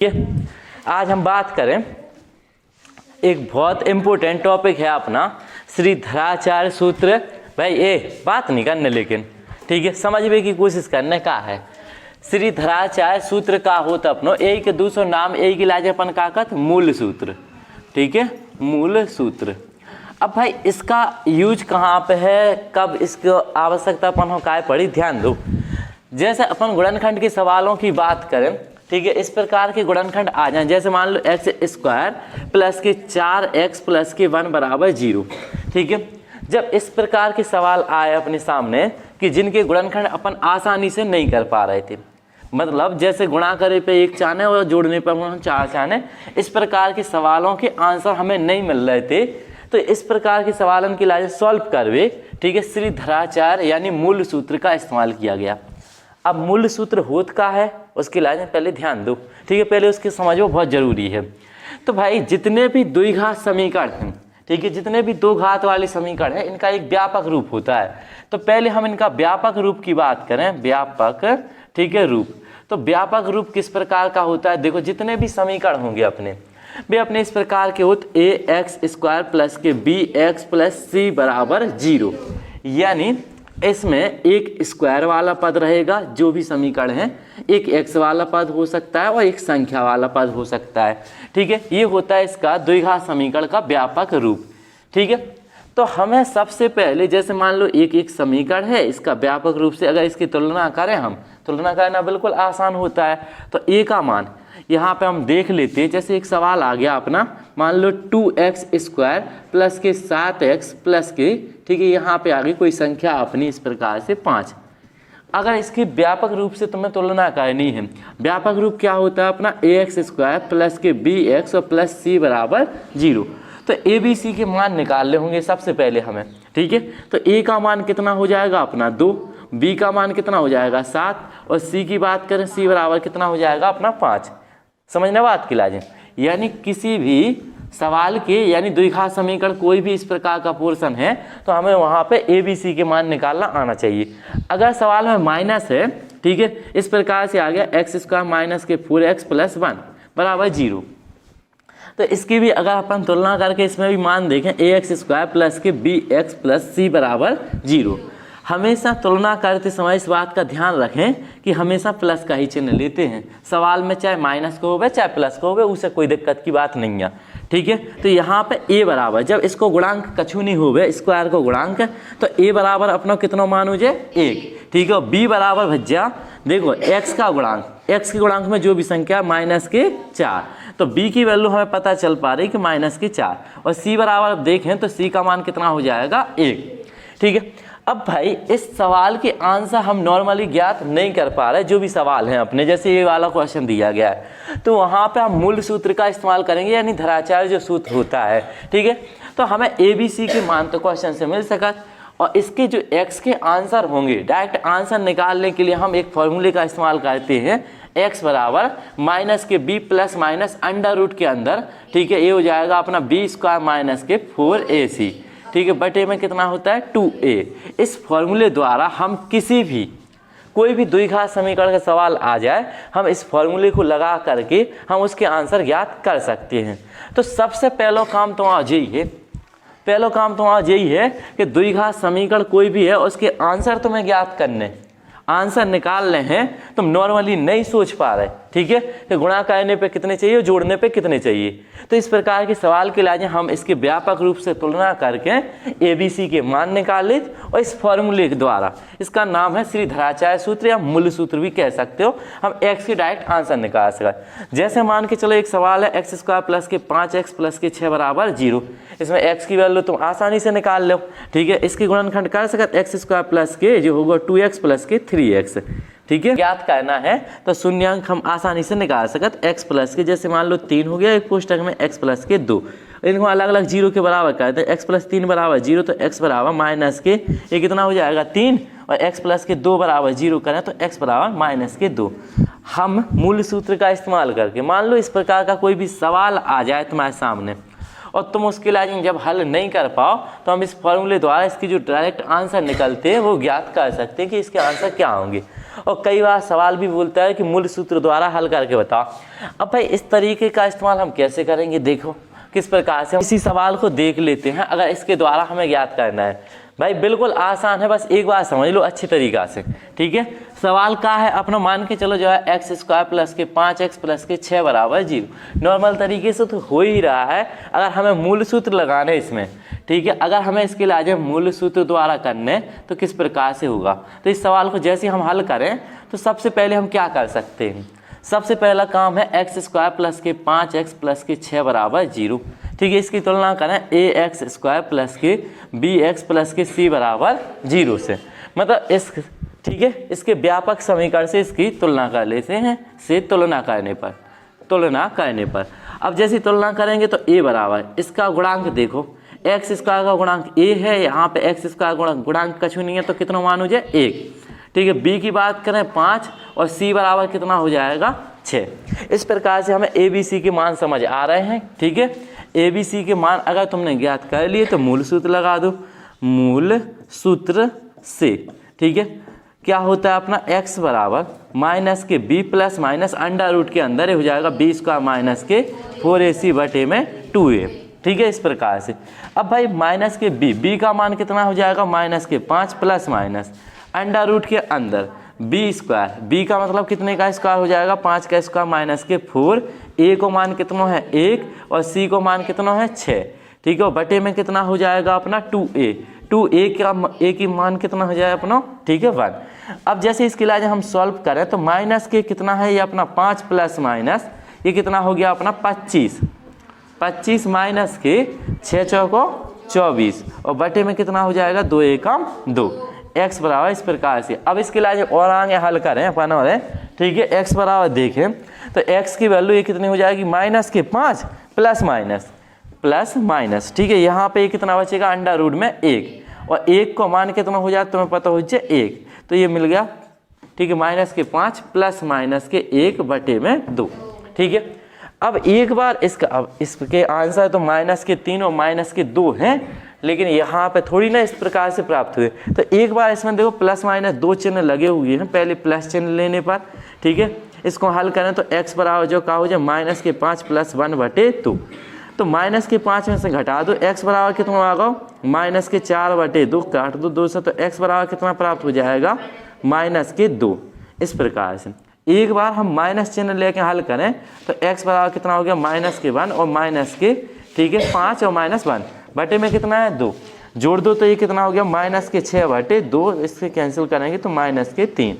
ठीक है, आज हम बात करें एक बहुत इम्पोर्टेंट टॉपिक है अपना श्रीधराचार्य सूत्र। भाई ये बात नहीं करने लेकिन ठीक है, समझने की कोशिश करने का है। श्रीधराचार्य सूत्र का होता अपनो एक दूसरो नाम एक इलाज अपन का कहत मूल सूत्र। ठीक है, मूल सूत्र। अब भाई इसका यूज कहाँ पे है, कब इसको आवश्यकता अपन हो काय पड़ी, ध्यान दो। जैसे अपन गुणनखंड के सवालों की बात करें, ठीक है, इस प्रकार के गुणनखंड आ जाए, जैसे मान लो एक्स स्क्वायर प्लस के 4x प्लस के 1 बराबर 0। ठीक है, जब इस प्रकार के सवाल आए अपने सामने कि जिनके गुणनखंड अपन आसानी से नहीं कर पा रहे थे, मतलब जैसे गुणा करे पे 1 चाने और जोड़ने पर हम 4 चाने, इस प्रकार के सवालों के आंसर हमें नहीं मिल रहे थे, तो इस प्रकार के सवालों की लाज सॉल्व करवे, ठीक है, श्रीधराचार्य यानी मूल सूत्र का इस्तेमाल किया गया। अब मूल सूत्र होत का है उसके लाज में पहले ध्यान दो, ठीक है, पहले उसके समझो बहुत जरूरी है। तो भाई जितने भी द्विघात समीकरण हैं, ठीक है, जितने भी दो घात वाले समीकरण हैं, इनका एक व्यापक रूप होता है। तो पहले हम इनका व्यापक रूप की बात करें, व्यापक, ठीक है, रूप। तो व्यापक रूप किस प्रकार का होता है, देखो जितने भी समीकरण होंगे अपने वे अपने इस प्रकार के होते ए एक्स स्क्वायर प्लस के बी एक्स प्लस सी बराबर 0, यानी इसमें एक स्क्वायर वाला पद रहेगा, जो भी समीकरण है, एक एक्स वाला पद हो सकता है और एक संख्या वाला पद हो सकता है। ठीक है, ये होता है इसका द्विघात समीकरण का व्यापक रूप। ठीक है, तो हमें सबसे पहले जैसे मान लो एक समीकरण है, इसका व्यापक रूप से अगर इसकी तुलना करें, हम तुलना करना बिल्कुल आसान होता है। तो ए का मान यहाँ पे हम देख लेते हैं, जैसे एक सवाल आ गया अपना, मान लो 2x स्क्वायर प्लस के 7x प्लस के, ठीक है, यहाँ पे आ गई कोई संख्या अपनी इस प्रकार से 5। अगर इसकी व्यापक रूप से तुम्हें तुलना करनी है, व्यापक रूप क्या होता है अपना ax स्क्वायर प्लस के bx और प्लस c बराबर 0। तो ए बी सी के मान निकालने होंगे सबसे पहले हमें। ठीक है, तो ए का मान कितना हो जाएगा अपना 2, बी का मान कितना हो जाएगा 7 और सी की बात करें सी बराबर कितना हो जाएगा अपना 5। समझना बात की लाजिम, यानी किसी भी सवाल के यानी द्विघात समीकरण कोई भी इस प्रकार का पोर्शन है तो हमें वहाँ पे ए बी सी के मान निकालना आना चाहिए। अगर सवाल में माइनस है, ठीक है, इस प्रकार से आ गया एक्स स्क्वायर माइनस के 4x प्लस 1 बराबर 0, तो इसकी भी अगर अपन तुलना करके इसमें भी मान देखें ए एक्स स्क्वायर प्लस के बी एक्स प्लस सी बराबर 0। हमेशा तुलना करते समय इस बात का ध्यान रखें कि हमेशा प्लस का ही चिन्ह लेते हैं सवाल में, चाहे माइनस को होवे चाहे प्लस को होवे, उससे कोई दिक्कत की बात नहीं है। ठीक है, तो यहाँ पे ए बराबर, जब इसको गुणांक कछु नहीं होवे, स्क्वायर को गुणांक, तो ए बराबर अपना कितना मान हो जाए 1। ठीक है, बी बराबर भज्जा देखो एक्स का गुणांक, एक्स के गुणांक में जो भी संख्या माइनस के 4, तो बी की वैल्यू हमें पता चल पा रही कि माइनस के 4, और सी बराबर देखें तो सी का मान कितना हो जाएगा 1। ठीक है, अब भाई इस सवाल के आंसर हम नॉर्मली ज्ञात नहीं कर पा रहे, जो भी सवाल हैं अपने, जैसे ये वाला क्वेश्चन दिया गया है, तो वहाँ पे हम मूल सूत्र का इस्तेमाल करेंगे, यानी धराचार्य जो सूत्र होता है। ठीक है, तो हमें ए बी सी के मान तो क्वेश्चन से मिल सका, और इसके जो एक्स के आंसर होंगे, डायरेक्ट आंसर निकालने के लिए हम एक फॉर्मूले का इस्तेमाल करते हैं, x बराबर माइनस के b plus minus under root के अंदर, ठीक है, ये हो जाएगा अपना b स्क्वायर माइनस के 4ac, ठीक है, बटे में कितना होता है 2a। इस फॉर्मूले द्वारा हम किसी भी कोई भी द्विघात समीकरण का सवाल आ जाए, हम इस फॉर्मूले को लगा करके हम उसके आंसर ज्ञात कर सकते हैं। तो सबसे पहला काम तो आज यही है, पहला काम तो आज यही है कि द्विघात समीकरण कोई भी है उसके आंसर तुम्हें ज्ञात करने, आंसर निकालने हैं, तुम नॉर्मली नहीं सोच पा रहे। ठीक है, कि गुणा करने पे कितने चाहिए, जोड़ने पे कितने चाहिए, तो इस प्रकार के सवाल के लिए हम इसके व्यापक रूप से तुलना करके ए बी सी के मान निकाल ले, और इस फॉर्मूले के द्वारा, इसका नाम है श्रीधराचार्य सूत्र या मूल सूत्र भी कह सकते हो, हम एक्स की डायरेक्ट आंसर निकाल सकें। जैसे मान के चलो एक सवाल है एक्स स्क्वायर प्लस के 5x प्लस के 6 बराबर 0, इसमें एक्स की वैल्यू तुम आसानी से निकाल लो। ठीक है, इसके गुणनखंड कर सकते एक्स स्क्वायर प्लस के जो होगा 2x प्लस के 3x। ठीक है, ज्ञात करना है तो शून्यांक हम आसानी से निकाल सकते x प्लस के, जैसे मान लो 3 हो गया, एक कोष्टक में x प्लस के 2, इनको अलग अलग 0 के बराबर करते हैं, x प्लस 3 बराबर 0, तो x बराबर माइनस के, ये कितना हो जाएगा 3, और x प्लस के 2 बराबर 0 करें तो x बराबर माइनस के 2। हम मूल सूत्र का इस्तेमाल करके, मान लो इस प्रकार का कोई भी सवाल आ जाए तुम्हारे सामने और तुम उसके लिए जब हल नहीं कर पाओ, तो हम इस फॉर्मूले द्वारा इसकी जो डायरेक्ट आंसर निकलते हैं वो ज्ञात कर सकते हैं कि इसके आंसर क्या होंगे। और कई बार सवाल भी बोलता है कि मूल सूत्र द्वारा हल करके बताओ। अब भाई इस तरीके का इस्तेमाल हम कैसे करेंगे, देखो किस प्रकार से हम इसी सवाल को देख लेते हैं। अगर इसके द्वारा हमें ज्ञात करना है भाई बिल्कुल आसान है, बस एक बार समझ लो अच्छी तरीका से, ठीक है। सवाल का है अपना, मान के चलो जो है एक्स स्क्वायर प्लस के 5x प्लस के 6 बराबर 0। नॉर्मल तरीके से तो हो ही रहा है, अगर हमें मूल सूत्र लगाने इसमें, ठीक है, अगर हमें इसके लिए आज मूल सूत्र द्वारा करने तो किस प्रकार से होगा। तो इस सवाल को जैसे हम हल करें तो सबसे पहले हम क्या कर सकते हैं, सबसे पहला काम है एक्स स्क्वायर प्लस के 5x प्लस के 6 बराबर 0, ठीक है। इसकी तुलना करें ax स्क्वायर प्लस के bx प्लस के c बराबर 0 से, मतलब इस, ठीक है, इसके व्यापक समीकरण से इसकी तुलना कर लेते हैं, से तुलना करने पर अब जैसी तुलना करेंगे तो a बराबर, इसका गुणांक देखो एक्स स्क्वायर का गुणांक a है, यहाँ पे एक्स स्क्वायर गुणांक कछु नहीं है तो कितना मान हो जाए 1, ठीक है। b की बात करें 5 और c बराबर कितना हो जाएगा 6। इस प्रकार से हमें ए बी सी के मान समझ आ रहे हैं, ठीक है। ए बी सी के मान अगर तुमने ज्ञात कर लिए तो मूल सूत्र लगा दो, मूल सूत्र से, ठीक है। क्या होता है अपना x बराबर माइनस के b plus minus under root के अंदर हो जाएगा b स्क्वायर माइनस के 4ac बटे में 2a, ठीक है, इस प्रकार से। अब भाई माइनस के b का मान कितना हो जाएगा माइनस के 5 प्लस माइनस अंडर रूट के अंदर b स्क्वायर, b का मतलब कितने का स्क्वायर हो जाएगा 5 का स्क्वायर माइनस के 4, a को मान कितना है 1 और c को मान कितना है 6, ठीक है। और बटे में कितना हो जाएगा अपना 2a का a की मान कितना हो जाएगा अपना, ठीक है 1। अब जैसे इसके लिए हम सॉल्व करें तो माइनस के कितना है ये अपना 5 प्लस माइनस ये कितना हो गया अपना 25 माइनस के 6 चौको 24 और बटे में कितना हो जाएगा 2 एकम 2, x बराबर इस प्रकार से। अब इसके लिए और आगे हल करें अपन, और ठीक है, x बराबर देखें तो x की वैल्यू ये कितनी हो जाएगी माइनस के 5 प्लस माइनस, ठीक है। यहाँ पे कितना बचेगा अंडर रूट में 1 और 1 को मान कितना हो जाए तुम्हें पता हो जाए 1, तो ये मिल गया, ठीक है, माइनस के 5 प्लस माइनस के 1 बटे में 2, ठीक है। अब एक बार इसके आंसर तो माइनस के 3 और माइनस के 2 हैं, लेकिन यहाँ पे थोड़ी ना इस प्रकार से प्राप्त हुए। तो एक बार इसमें देखो प्लस माइनस 2 चिन्ह लगे हुए हैं पहले प्लस चिन्ह लेने पर, ठीक है। इसको हल करें तो x बराबर जो का हो जाए माइनस के 5 प्लस 1 बटे 2, तो माइनस के 5 में से घटा दो, x बराबर कितना आएगा माइनस के 4 बटे 2, काट दो 2 से, तो x बराबर कितना प्राप्त हो जाएगा माइनस के 2। इस प्रकार से एक बार हम माइनस चिन्ह लेके हल करें तो x बराबर कितना हो गया माइनस के 1 और माइनस के, ठीक है, 5 और माइनस 1 बटे में कितना है 2, जोड़ दो तो ये कितना हो गया माइनस के 6 बटे 2, इससे कैंसिल करेंगे तो माइनस के 3।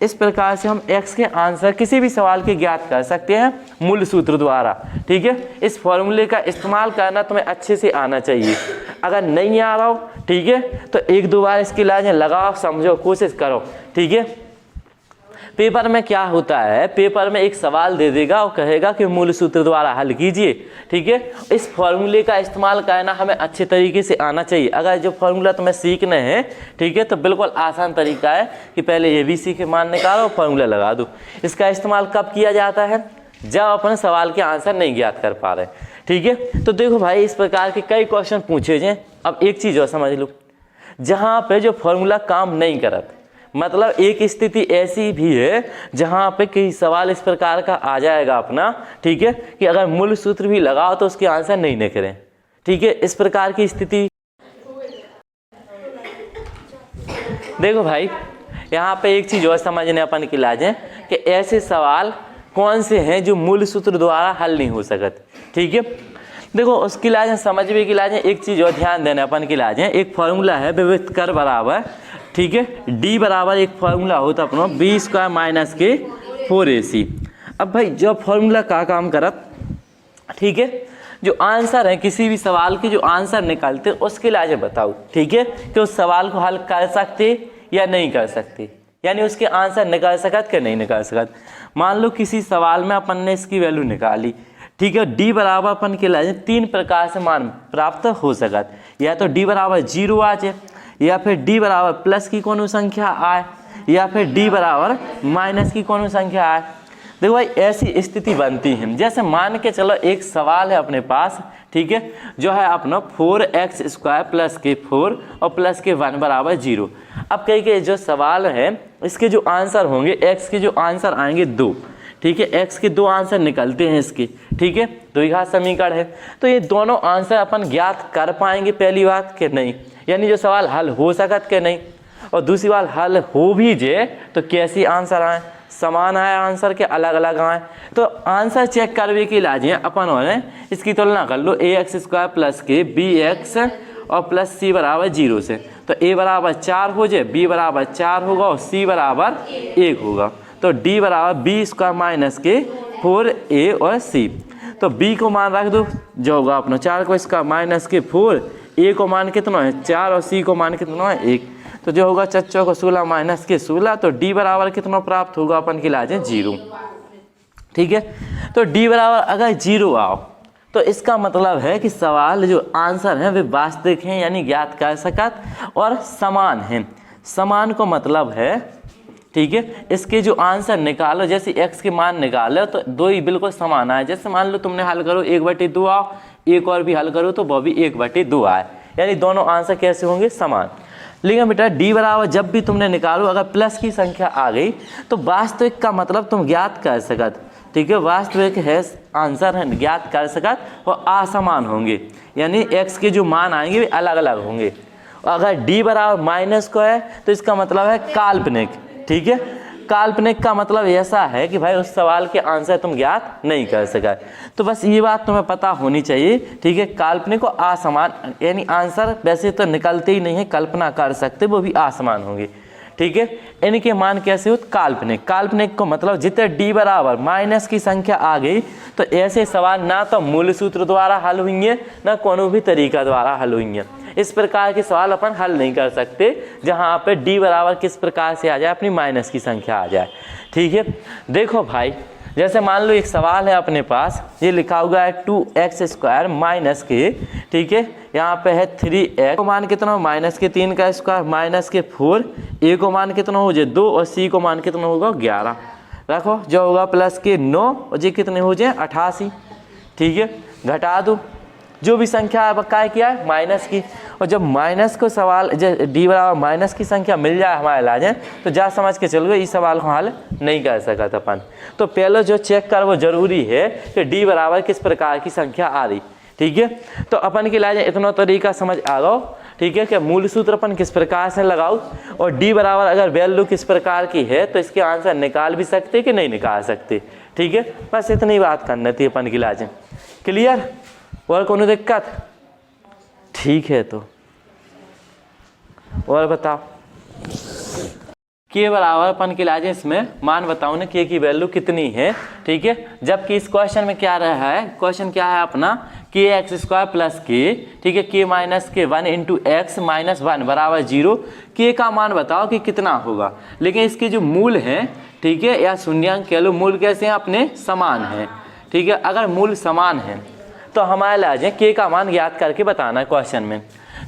इस प्रकार से हम x के आंसर किसी भी सवाल के ज्ञात कर सकते हैं मूल सूत्र द्वारा, ठीक है। इस फॉर्मूले का इस्तेमाल करना तुम्हें अच्छे से आना चाहिए, अगर नहीं आ रहा हो, ठीक है, तो 1-2 बार इसकी लाइन लगाओ, समझो, कोशिश करो, ठीक है। पेपर में क्या होता है, पेपर में एक सवाल दे देगा और कहेगा कि मूल सूत्र द्वारा हल कीजिए, ठीक है। इस फॉर्मूले का इस्तेमाल करना हमें अच्छे तरीके से आना चाहिए। अगर जो फॉर्मूला तुम्हें सीखना है, ठीक है, तो बिल्कुल आसान तरीका है कि पहले ABC के मान निकालो और फॉर्मूला लगा दो। इसका इस्तेमाल कब किया जाता है, जब अपन सवाल के आंसर नहीं ज्ञात कर पा रहे, ठीक है। तो देखो भाई इस प्रकार के कई क्वेश्चन पूछे जाए। अब एक चीज़ और समझ लो, जहाँ पे जो फॉर्मूला काम नहीं करता, मतलब एक स्थिति ऐसी भी है जहाँ पे कई सवाल इस प्रकार का आ जाएगा अपना, ठीक है, कि अगर मूल सूत्र भी लगाओ तो उसके आंसर नहीं निकले, ठीक है। इस प्रकार की स्थिति देखो भाई, यहाँ पे एक चीज़ और समझने अपन की लाज है कि ऐसे सवाल कौन से हैं जो मूल सूत्र द्वारा हल नहीं हो सकते, ठीक है। देखो उसकी लाज है, समझने की लाज है, एक चीज़ और ध्यान देना अपन की लाज है। एक फॉर्मूला है विविध कर बराबर, ठीक है, d बराबर एक फॉर्मूला होता अपना b स्क्वायर माइनस के 4ac। अब भाई जो फॉर्मूला का काम करत, ठीक है, जो आंसर है किसी भी सवाल के जो आंसर निकालते उसके लिए बताओ, ठीक है, कि उस सवाल को हल कर सकते या नहीं कर सकते, यानी उसके आंसर निकाल सकत कि नहीं निकाल सकत। मान लो किसी सवाल में अपन ने इसकी वैल्यू निकाली, ठीक है, d बराबर अपन के लिए 3 प्रकार से मान प्राप्त हो सकत, या तो d बराबर 0 आ जाए, या फिर d बराबर प्लस की कोनो संख्या आए, या फिर d बराबर माइनस की कोनो संख्या आए। देखो भाई ऐसी स्थिति बनती है, जैसे मान के चलो एक सवाल है अपने पास, ठीक है, जो है अपना 4x² प्लस के 4 और प्लस के 1 बराबर 0। अब कहीं के जो सवाल है इसके जो आंसर होंगे, x के जो आंसर आएंगे 2, ठीक है, x के 2 आंसर निकलते हैं इसके, ठीक है, द्विघात समीकरण है। तो ये दोनों आंसर अपन ज्ञात कर पाएंगे पहली बात कि नहीं, यानी जो सवाल हल हो सकत के नहीं, और दूसरी बात हल हो भी जाए तो कैसी आंसर आए, समान आए आंसर के अलग अलग आए। तो आंसर चेक करने के लिए अपन और इसकी तुलना कर लो ax² प्लस के bx और प्लस c बराबर 0 से। तो a बराबर 4 हो जाए, b बराबर 4 होगा और c बराबर 1 होगा। तो d बराबर b² माइनस के 4a और c। तो b को मान रख दो जो होगा अपना 4 को इसका माइनस के 4, a को मान कितना है 4 और c को मान कितना है 1। तो जो होगा 4 को 16 माइनस के 16, तो d बराबर कितना प्राप्त होगा अपन की लाजे 0, ठीक है। तो d बराबर अगर 0 आओ तो इसका मतलब है कि सवाल जो आंसर है वे वास्तविक हैं, यानी ज्ञात कर सकत और समान हैं। समान को मतलब है, ठीक है, इसके जो आंसर निकालो, जैसे x के मान निकालो तो दो ही बिल्कुल समान आए। जैसे मान लो तुमने हल करो 1/2 आओ, एक और भी हल करो तो वो भी 1/2 आए, यानी दोनों आंसर कैसे होंगे, समान। लेकिन बेटा d बराबर जब भी तुमने निकालो अगर प्लस की संख्या आ गई तो वास्तविक का मतलब तुम ज्ञात कर सकत, ठीक है, वास्तविक है आंसर है ज्ञात कर सकत और असमान होंगे, यानी x के जो मान आएंगे वे अलग अलग होंगे। अगर d बराबर माइनस को है तो इसका मतलब है काल्पनिक, ठीक है। काल्पनिक का मतलब ऐसा है कि भाई उस सवाल के आंसर तुम ज्ञात नहीं कर सका। तो बस ये बात तुम्हें पता होनी चाहिए, ठीक है। काल्पनिक को असमान, यानी आंसर वैसे तो निकलते ही नहीं है, कल्पना कर सकते वो भी असमान होंगे, ठीक है। इनके मान कैसे हो, काल्पनिक। काल्पनिक को मतलब जितने d बराबर माइनस की संख्या आ गई तो ऐसे सवाल ना तो मूल सूत्र द्वारा हल होंगे ना कोनो भी तरीका द्वारा हल होंगे। इस प्रकार के सवाल अपन हल नहीं कर सकते जहाँ पे d बराबर किस प्रकार से आ जाए, अपनी माइनस की संख्या आ जाए, ठीक है। देखो भाई जैसे मान लो एक सवाल है अपने पास, ये लिखा हुआ है 2x² माइनस के, ठीक है, यहाँ पे है 3x को मान कितना हो माइनस के 3 का स्क्वायर माइनस के 4, a को मान कितना हो जाए 2 और c को मान कितना होगा 11, रखो जो होगा प्लस के 9 और ये कितने हो जाए 88, ठीक है। घटा दो जो भी संख्या बकाया किया है माइनस की, और जब माइनस को सवाल d बराबर माइनस की संख्या मिल जाए हमारे लाजे तो जा समझ के चलो इस सवाल को हल नहीं कर सकत अपन। तो पहले जो चेक कर वो जरूरी है कि d बराबर किस प्रकार की संख्या आ रही, ठीक है। तो अपन के लाजे इतना तरीका समझ आ गओ, ठीक है, कि मूल सूत्र अपन किस प्रकार से लगाओ और d बराबर अगर वैल्यू किस प्रकार की है तो इसके आंसर निकाल भी सकते कि नहीं निकाल सकते, ठीक है। बस इतनी बात करनी थी अपन की लाजे। क्लियर, और कोनो दिक्कत, ठीक है। तो और बताओ के बराबर अपन के लाजे इसमें मान बताओ ना के की वैल्यू कितनी है, ठीक है। जबकि इस क्वेश्चन में क्या रहा है, क्वेश्चन क्या है अपना kx² प्लस के, ठीक है, k माइनस के 1 इंटू एक्स माइनस 1 बराबर 0। के का मान बताओ कि कितना होगा, लेकिन इसके जो मूल हैं, ठीक है, या शून्यांक कह लो, मूल कैसे हैं अपने समान हैं, ठीक है। अगर मूल समान है तो हमारे लाजे के का मान ज्ञात करके बताना है क्वेश्चन में।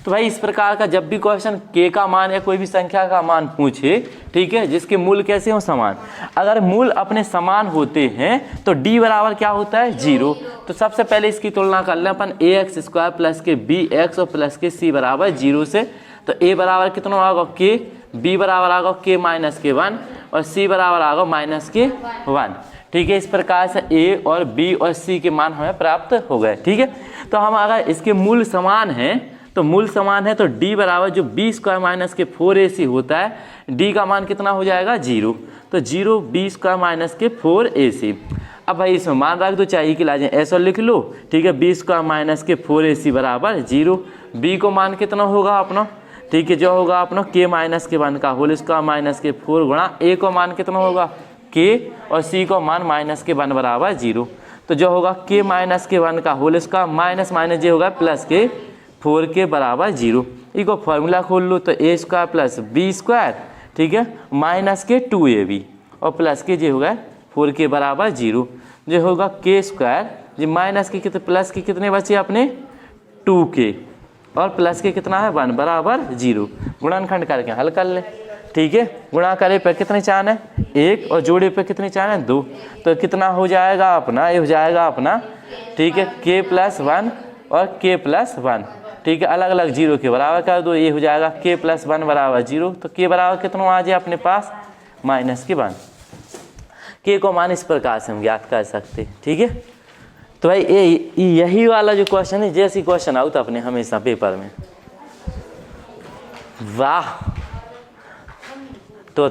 तो भाई इस प्रकार का जब भी क्वेश्चन के का मान या कोई भी संख्या का मान पूछे, ठीक है, जिसके मूल कैसे हो समान, अगर मूल अपने समान होते हैं तो d बराबर क्या होता है 0। तो सबसे पहले इसकी तुलना कर लें अपन ax² प्लस के bx और प्लस के c बराबर 0 से। तो a बराबर कितना होगा k, b बराबर आएगा k माइनस के 1 और c बराबर आएगा माइनस के 1, ठीक है। इस प्रकार से a और b और c के मान हमें प्राप्त हो गए, ठीक है। तो हम अगर इसके मूल समान हैं तो मूल समान है तो d बराबर जो b² माइनस के 4ac होता है, d का मान कितना हो जाएगा 0। तो 0 b² माइनस के 4ac। अब भाई इसमें मान रख दो, चाहिए कि लाजे ऐसा लिख लो, ठीक है, b² माइनस के 4ac बराबर 0। b को मान कितना होगा अपना, ठीक है, जो होगा अपना k माइनस के 1 का होल स्क्वायर माइनस के 4 गुणा a को मान कितना होगा k और c को मान माइनस के 1 बराबर 0। तो जो होगा k माइनस के 1 का होल स्क्वायर माइनस माइनस जो होगा प्लस के 4 के बराबर 0। इको फॉर्मूला खोल लो तो a² प्लस b², ठीक है, माइनस के 2ab और प्लस के जो होगा 4 के बराबर 0। जो होगा k² जो माइनस के कितने प्लस के कितने बचे अपने 2k और प्लस के कितना है 1 बराबर 0। गुणनखंड करके हल कर ले, ठीक है। गुणा करे पर कितने चान है 1 और जोड़े पे कितने चार हैं 2, तो कितना हो जाएगा अपना, ये हो जाएगा अपना, ठीक है, k+1 और k+1, ठीक है, अलग अलग 0 के बराबर कर दो, ये हो जाएगा k+1 बराबर 0, तो k बराबर कितना आ जाए अपने पास -1। k को मान इस प्रकार से हम ज्ञात कर सकते, ठीक है। तो भाई यही वाला जो क्वेश्चन है, जैसी क्वेश्चन आउट अपने हमेशा पेपर में, वाह। तो